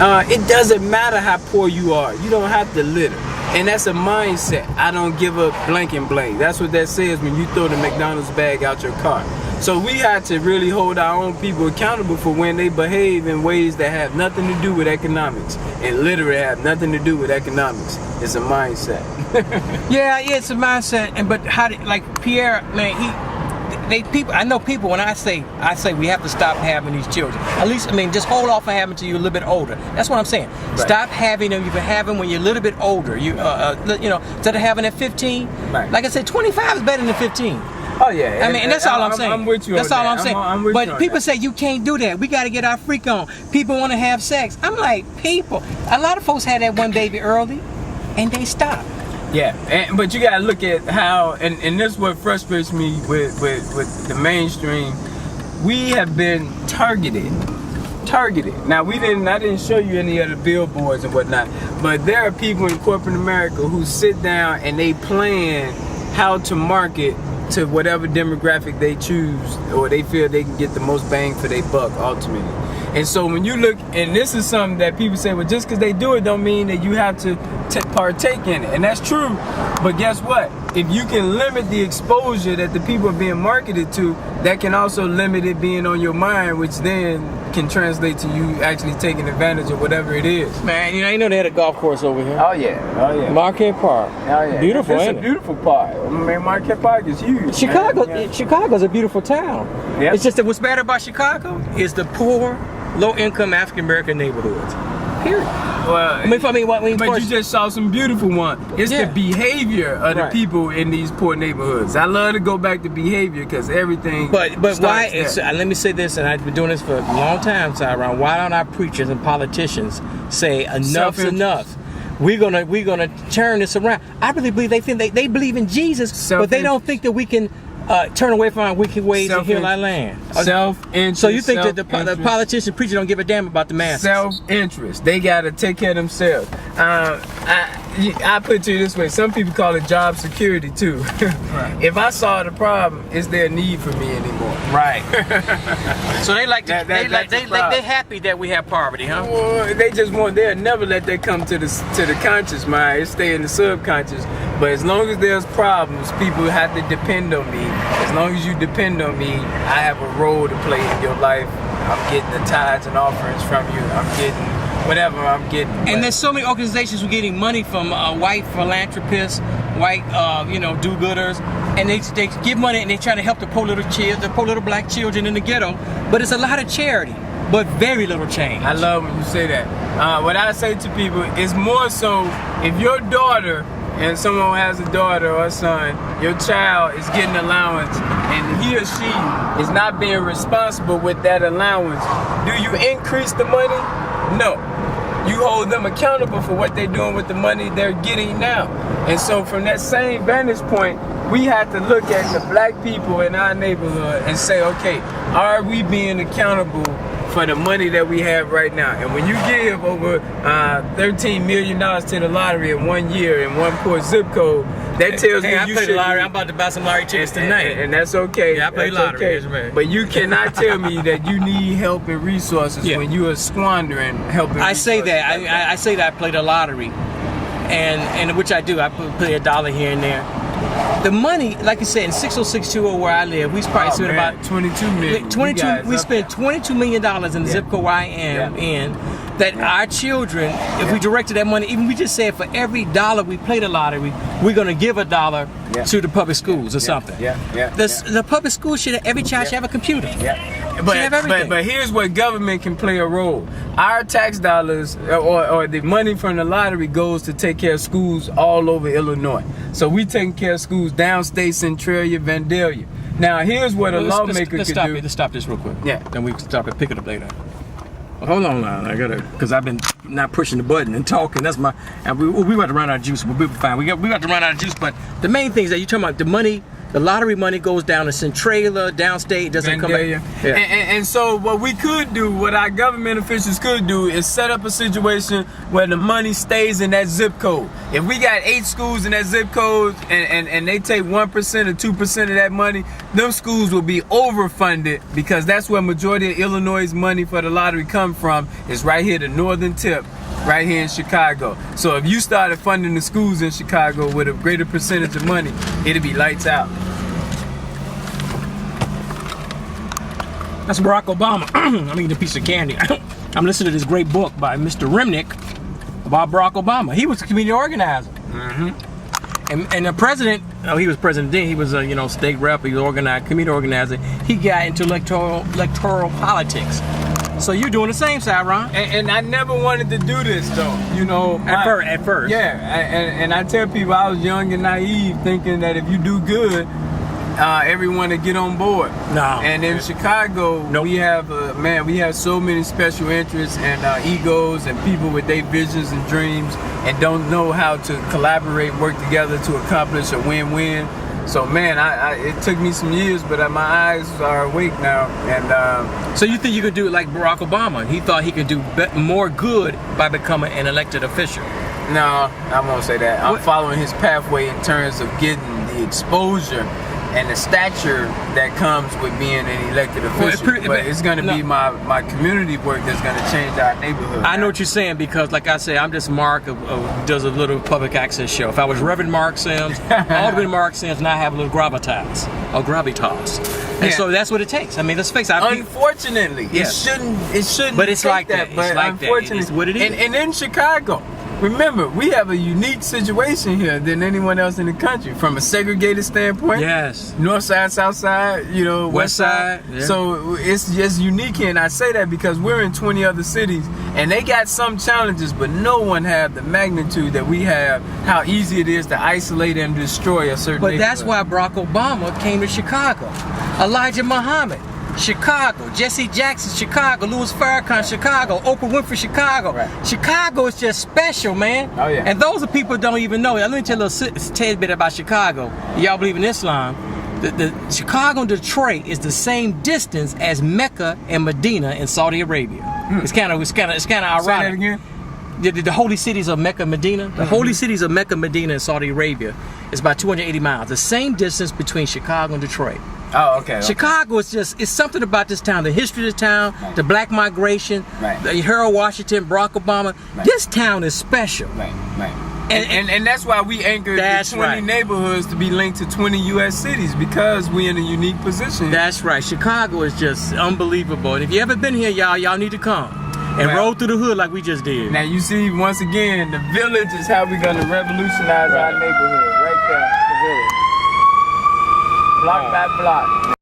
It doesn't matter how poor you are. You don't have to litter. And that's a mindset. I don't give a blank and blank. That's what that says when you throw the McDonald's bag out your car. So we have to really hold our own people accountable for when they behave in ways that have nothing to do with economics and literally have nothing to do with economics. It's a mindset. Yeah, it's a mindset. And but how did, like Pierre, man, people. I know people. When I say we have to stop having these children. At least, I mean, just hold off on having till you're a little bit older. That's what I'm saying. Right. Stop having them. You can have them when you're a little bit older. You know, instead of having at 15. Right. Like I said, 25 is better than 15. Oh yeah. I mean, and that's all I'm saying. I'm with you. That's all I'm saying. I'm with but people say you can't do that. We got to get our freak on. People want to have sex. I'm like, people. A lot of folks had that one baby early, and they stopped. Yeah, but you gotta look at how, and this is what frustrates me with the mainstream. We have been targeted. Now I didn't show you any of the billboards and whatnot, but there are people in corporate America who sit down and they plan how to market to whatever demographic they choose or they feel they can get the most bang for their buck ultimately. And so when you look, and this is something that people say, well, just because they do it don't mean that you have to partake in it. And that's true. But guess what? If you can limit the exposure that the people are being marketed to, that can also limit it being on your mind, which then can translate to you actually taking advantage of whatever it is. Man, you know they had a golf course over here. Oh yeah. Marquette Park. Oh yeah. Beautiful, It's ain't a beautiful park. I mean, Marquette Park is huge. Chicago's a beautiful town. Yep. It's just that what's bad about Chicago is the poor, low-income African-American neighborhoods. Period. Well, but you just saw some beautiful ones. It's the behavior of the people in these poor neighborhoods. I love to go back to behavior because everything. But why? Let me say this, and I've been doing this for a long time, Syron. Why don't our preachers and politicians say enough's enough? We're gonna turn this around. I really believe they believe in Jesus, but they don't think that we can turn away from our wicked ways and heal our land. Self-interest. So you think that the politician preacher don't give a damn about the masses? Self-interest. They gotta take care of themselves. I put it to you this way. Some people call it job security too. Right. If I saw the problem, is there a need for me anymore? Right. So they they happy that we have poverty, huh? Well, they'll never let that come to the conscious mind. It stay in the subconscious. But as long as there's problems, people have to depend on me. As long as you depend on me, I have a role to play in your life. I'm getting the tithes and offerings from you. I'm getting whatever I'm getting. And there's so many organizations who are getting money from white philanthropists, white do-gooders, and they give money and they try to help the poor little black children in the ghetto. But it's a lot of charity, but very little change. I love when you say that. What I say to people is more so if your daughter and someone has a daughter or a son, your child is getting allowance and he or she is not being responsible with that allowance, do you increase the money? No. You hold them accountable for what they're doing with the money they're getting now. And so from that same vantage point, we have to look at the black people in our neighborhood and say, okay, are we being accountable for the money that we have right now? And when you give over $13 million to the lottery in 1 year in one poor zip code, that tells me you should. I'm about to buy some lottery tickets tonight, and that's okay. Yeah, I play lottery. Okay. But you cannot tell me that you need help and resources when you are squandering help. I say that. I say that I play the lottery, and which I do. I play $1 here and there. The money, like I said, in 60620 where I live, we probably spent about 22 million. We spent $22 million in the zip code where I am in. That our children, if we directed that money, even we just said for every $1 we play the lottery, we're going to give $1 to the public schools or something. The public schools every child should have a computer. But here's where government can play a role. Our tax dollars or the money from the lottery goes to take care of schools all over Illinois. So we taking care of schools downstate, Centralia, Vandalia. Now here's what a lawmaker could do. Let's stop this real quick. Yeah. Then we can stop and pick it up later. Hold on now, because I've been not pushing the button and talking. That's my, and we got to run out of juice, but we'll be fine. We got to run out of juice, but the main thing is that you're talking about the money The lottery money goes down to Centralia, downstate, it doesn't come back. Yeah. And so what we could do, what our government officials could do, is set up a situation where the money stays in that zip code. If we got 8 schools in that zip code and they take 1% or 2% of that money, them schools will be overfunded, because that's where majority of Illinois' money for the lottery come from, is right here, the northern tip, right here in Chicago. So if you started funding the schools in Chicago with a greater percentage of money, it'd be lights out. That's Barack Obama. I'm eating a piece of candy. I'm listening to this great book by Mr. Remnick about Barack Obama. He was a community organizer. And the president, he was president then, he was a state rep, he was organized, community organizer. He got into electoral politics. So you're doing the same, Syron. And I never wanted to do this though, At first. Yeah, and I tell people I was young and naive, thinking that if you do good, everyone to get on board. No. And in Chicago, we have we have so many special interests and egos and people with their visions and dreams and don't know how to collaborate, work together to accomplish a win-win. So man, it took me some years, but my eyes are awake now. And so you think you could do it like Barack Obama? He thought he could do more good by becoming an elected official. No, I won't say that. I'm following his pathway in terms of getting the exposure and the stature that comes with being an elected official. But it's going to be my community work that's going to change our neighborhood. I know what you're saying, because like I say, I'm just Marc who does a little public access show. If I was Reverend Marc Sims, Alderman Marc Sims, now I have a little gravitas. And so that's what it takes. I mean, let's face it. Unfortunately, it shouldn't. But it's like that. But it's like unfortunately, that. It's what it is. And in Chicago, remember, we have a unique situation here than anyone else in the country from a segregated standpoint. Yes. North side, south side, west side. Yeah. So it's just unique here, and I say that because we're in 20 other cities, and they got some challenges, but no one have the magnitude that we have. How easy it is to isolate and destroy a certain. But that's why Barack Obama came to Chicago. Elijah Muhammad, Chicago. Jesse Jackson, Chicago. Louis Farrakhan, Chicago. Oprah Winfrey, Chicago. Right. Chicago is just special, man. Oh, yeah. And those are people who don't even know. Let me tell you a little tidbit about Chicago. Y'all believe in Islam? The Chicago and Detroit is the same distance as Mecca and Medina in Saudi Arabia. It's kind of ironic. Say that again. The holy cities of Mecca and Medina, the holy cities of Mecca, Medina, and Saudi Arabia is about 280 miles. The same distance between Chicago and Detroit. Oh, okay. Chicago is it's something about this town, the history of the town, the black migration, the Harold Washington, Barack Obama. This town is special. Right. And that's why we anchored the 20 neighborhoods to be linked to 20 U.S. cities, because we're in a unique position. That's right. Chicago is just unbelievable. And if you ever been here, y'all need to come and roll through the hood like we just did. Now you see, once again, the village is how we're going to revolutionize our neighborhood. Right there, the village. Block by block.